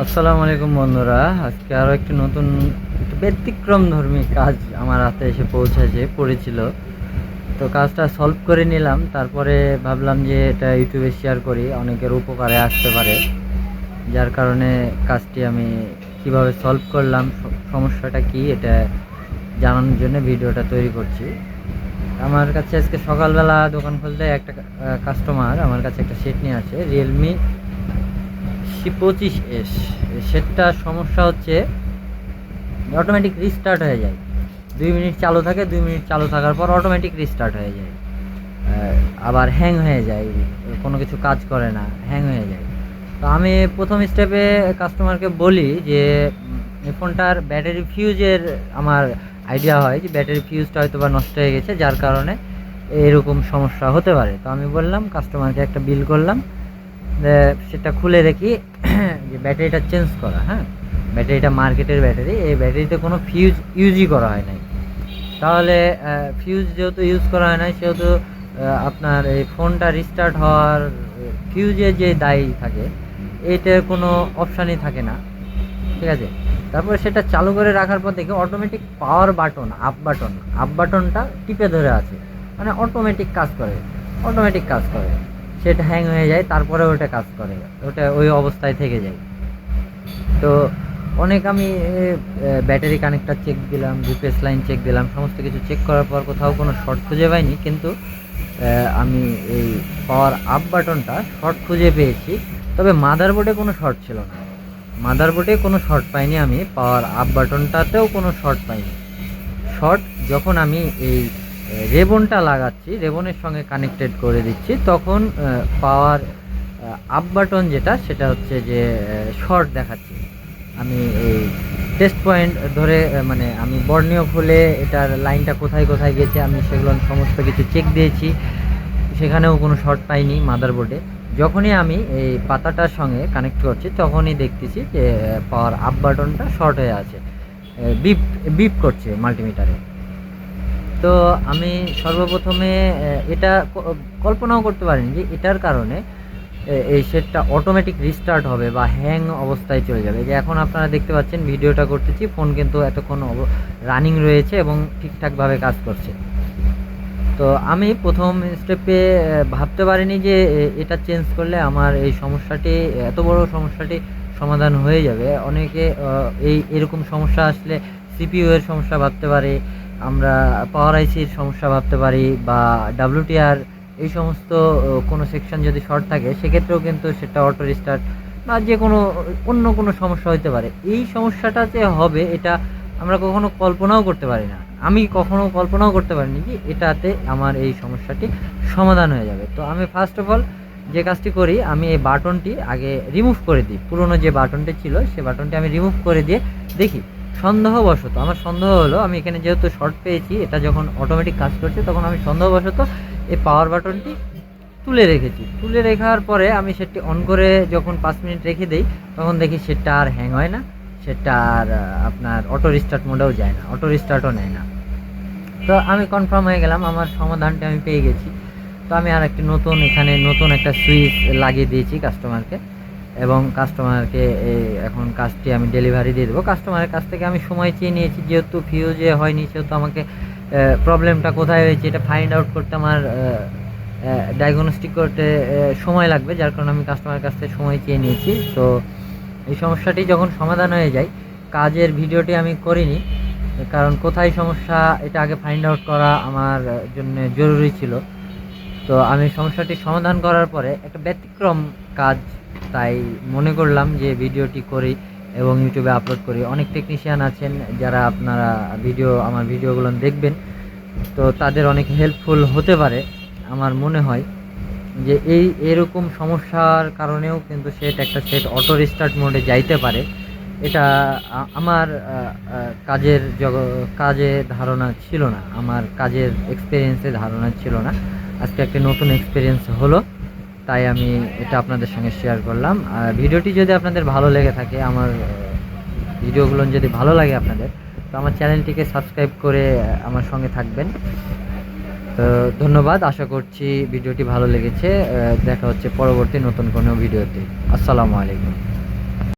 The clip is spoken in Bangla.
আসসালামু আলাইকুম বন্ধুরা। আজকে আরও একটি নতুন একটু ব্যতিক্রমধর্মী কাজ আমার হাতে এসে পড়েছিল। তো কাজটা সলভ করে নিলাম। তারপরে ভাবলাম যে এটা ইউটিউবে শেয়ার করি, অনেকের উপকারে আসতে পারে। যার কারণে কাজটি আমি কিভাবে সলভ করলাম, সমস্যাটা কি, এটা জানানোর জন্য ভিডিওটা তৈরি করছি। আমার কাছে আজকে সকালবেলা দোকান খুলতে একটা কাস্টমার আমার কাছে একটা সেট নিয়ে আসে, রিয়েলমি C25S। সেটটার সমস্যা হচ্ছে অটোমেটিক রিস্টার্ট হয়ে যায়। 2 মিনিট চালু থাকে, 2 মিনিট চালু থাকার পর অটোমেটিক রিস্টার্ট হয়ে যায়। আবার হ্যাং হয়ে যায়, কোনো কিছু কাজ করে না, হ্যাং হয়ে যায়। তো আমি প্রথম স্টেপে কাস্টমারকে বলি যে এই ফোনটার ব্যাটারি ফিউজের আমার আইডিয়া হয় যে ব্যাটারি ফিউজটা হয়তো বা নষ্ট হয়ে গেছে, যার কারণে এরকম সমস্যা হতে পারে। তো আমি বললাম কাস্টমারকে, একটা বিল করলাম, সেটা খুলে দেখি যে ব্যাটারিটা চেঞ্জ করা। হ্যাঁ, ব্যাটারিটা মার্কেটের ব্যাটারি, এই ব্যাটারিতে কোনো ফিউজ ইউজই করা হয় নাই। তাহলে ফিউজ যেহেতু ইউজ করা হয় নাই, সেহেতু আপনার এই ফোনটা রিস্টার্ট হওয়ার ফিউজে যে দায়ী থাকে, এইটার কোনো অপশানই থাকে না। ঠিক আছে, তারপরে সেটা চালু করে রাখার পর দেখি অটোমেটিক পাওয়ার বাটন, আপ বাটনটা টিপে ধরে আছে, মানে অটোমেটিক কাজ করে, সেটা হ্যাং হয়ে যায়, তারপরে ওটা কাজ করে, ওটা ওই অবস্থায় থেকে যায়। তো অনেক আমি ব্যাটারি কানেক্টর চেক দিলাম, জিপিএস লাইন চেক দিলাম, সমস্ত কিছু চেক করার পর কোথাও কোনো শর্ট খুঁজে পাইনি। কিন্তু আমি এই পাওয়ার আপ বাটনটা শর্ট খুঁজে পেয়েছি। তবে মাদারবোর্ডে কোনো শর্ট ছিল না, মাদারবোর্ডে কোনো শর্ট পাইনি আমি, পাওয়ার আপ বাটনটাতেও কোনো শর্ট পাইনি। শর্ট যখন আমি এই রেবনটা লাগাচ্ছি, রেবনের সঙ্গে কানেক্টেড করে দিচ্ছি, তখন পাওয়ার আপ বাটন যেটা, সেটা হচ্ছে যে শর্ট দেখাচ্ছে। আমি এই টেস্ট পয়েন্ট ধরে মানে আমি বর্ণীয় খুলে এটার লাইনটা কোথায় কোথায় গেছে আমি সেগুলো সমস্ত কিছু চেক দিয়েছি, সেখানেও কোনো শর্ট পাইনি মাদারবোর্ডে। যখনই আমি এই পাতাটার সঙ্গে কানেক্ট করছি, তখনই দেখতেছি যে পাওয়ার আপ বাটনটা শর্ট হয়ে আছে, বিপ বিপ করছে মাল্টিমিটারে। তো আমি সর্বপ্রথমে এটা কল্পনাও করতে পারিনি যে এটার কারণে এই সেটটা অটোমেটিক রিস্টার্ট হবে বা হ্যাং অবস্থায় চলে যাবে। যে এখন আপনারা দেখতে পাচ্ছেন ভিডিওটা করতেছি, ফোন কিন্তু এতক্ষণ রানিং রয়েছে এবং ঠিকঠাকভাবে কাজ করছে। তো আমি প্রথম স্টেপে ভাবতে পারিনি যে এটা চেঞ্জ করলে আমার এই সমস্যাটি, এত বড় সমস্যাটি সমাধান হয়ে যাবে। অনেকে এরকম সমস্যা আসলে সিপিইউ এর সমস্যা ভাবতে পারে, আমরা পাওয়ার আইসির সমস্যা ভাবতে পারি, বা ডাব্লিউটিআর এই সমস্ত কোনো সেকশন যদি শর্ট থাকে, সেক্ষেত্রেও কিন্তু সেটা অটো রিস্টার্ট বা যে কোনো অন্য কোনো সমস্যা হতে পারে। এই সমস্যাটা যে হবে, এটা আমরা কখনো কল্পনাও করতে পারি না। আমি কখনো কল্পনাও করতে পারিনি যে এটাতে আমার এই সমস্যাটি সমাধান হয়ে যাবে। তো আমি ফার্স্ট অফ অল যে কাজটি করি, আমি এই বাটনটি আগে রিমুভ করে দিই। পুরনো যে বাটনটি ছিল, সে বাটনটি আমি রিমুভ করে দিয়ে দেখি, সন্দেহবশত আমার সন্দেহ হলো, আমি এখানে যেহেতু শর্ট পেয়েছি, এটা যখন অটোমেটিক কাজ করছে, তখন আমি সন্দেহবশত এই পাওয়ার বাটনটি তুলে রেখেছি। তুলে রেখার পরে আমি সেটটি অন করে যখন 5 মিনিট রেখে দেই, তখন দেখি সেটটা আর হ্যাং হয় না, সেটা আর আপনার অটো রিস্টার্ট মোডেও যায় না, অটো রিস্টার্টও নেয় না। তো আমি কনফার্ম হয়ে গেলাম, আমার সমাধানটা আমি পেয়ে গেছি। তো আমি আর একটি নতুন একটা সুইচ লাগিয়ে দিয়েছি কাস্টমারকে, এবং কাস্টমারকে এখন কাজটি আমি ডেলিভারি দিয়ে দেবো। কাস্টমারের কাছ থেকে আমি সময় চেয়ে নিয়েছি, যেহেতু ফিউজে হয়নি, সেহেতু আমাকে প্রবলেমটা কোথায় হয়েছে এটা ফাইন্ড আউট করতে, আমার ডায়াগনস্টিক করতে সময় লাগবে, যার কারণে আমি কাস্টমারের কাছ থেকে সময় চেয়ে নিয়েছি। তো এই সমস্যাটি যখন সমাধান হয়ে যায়, কাজের ভিডিওটি আমি করিনি, কারণ কোথায় সমস্যা এটা আগে ফাইন্ড আউট করা আমার জন্য জরুরি ছিল। তো আমি সমস্যাটি সমাধান করার পরে একটা ব্যতিক্রম কাজ, তাই মনে করলাম যে ভিডিওটি করি এবং ইউটিউবে আপলোড করি। অনেক টেকনিশিয়ান আছেন যারা আপনারা আমার ভিডিওগুলো দেখবেন, তো তাদের অনেক হেল্পফুল হতে পারে। আমার মনে হয় যে এরকম সমস্যার কারণেও কিন্তু একটা সেট অটো রিস্টার্ট মোডে যাইতে পারে। এটা আমার কাজে ধারণা ছিল না, আমার কাজের এক্সপিরিয়েন্সে ধারণা ছিল না। আজকে একটা নতুন এক্সপিরিয়েন্স হলো, তাই আমি এটা আপনাদের সঙ্গে শেয়ার করলাম। আর ভিডিওটি যদি আপনাদের ভালো লেগে থাকে, আমার ভিডিওগুলো যদি ভালো লাগে আপনাদের, তো আমার চ্যানেলটিকে সাবস্ক্রাইব করে আমার সঙ্গে থাকবেন। তো ধন্যবাদ, আশা করছি ভিডিওটি ভালো লেগেছে। দেখা হচ্ছে পরবর্তী নতুন কোনো ভিডিওতে। আসসালামু আলাইকুম।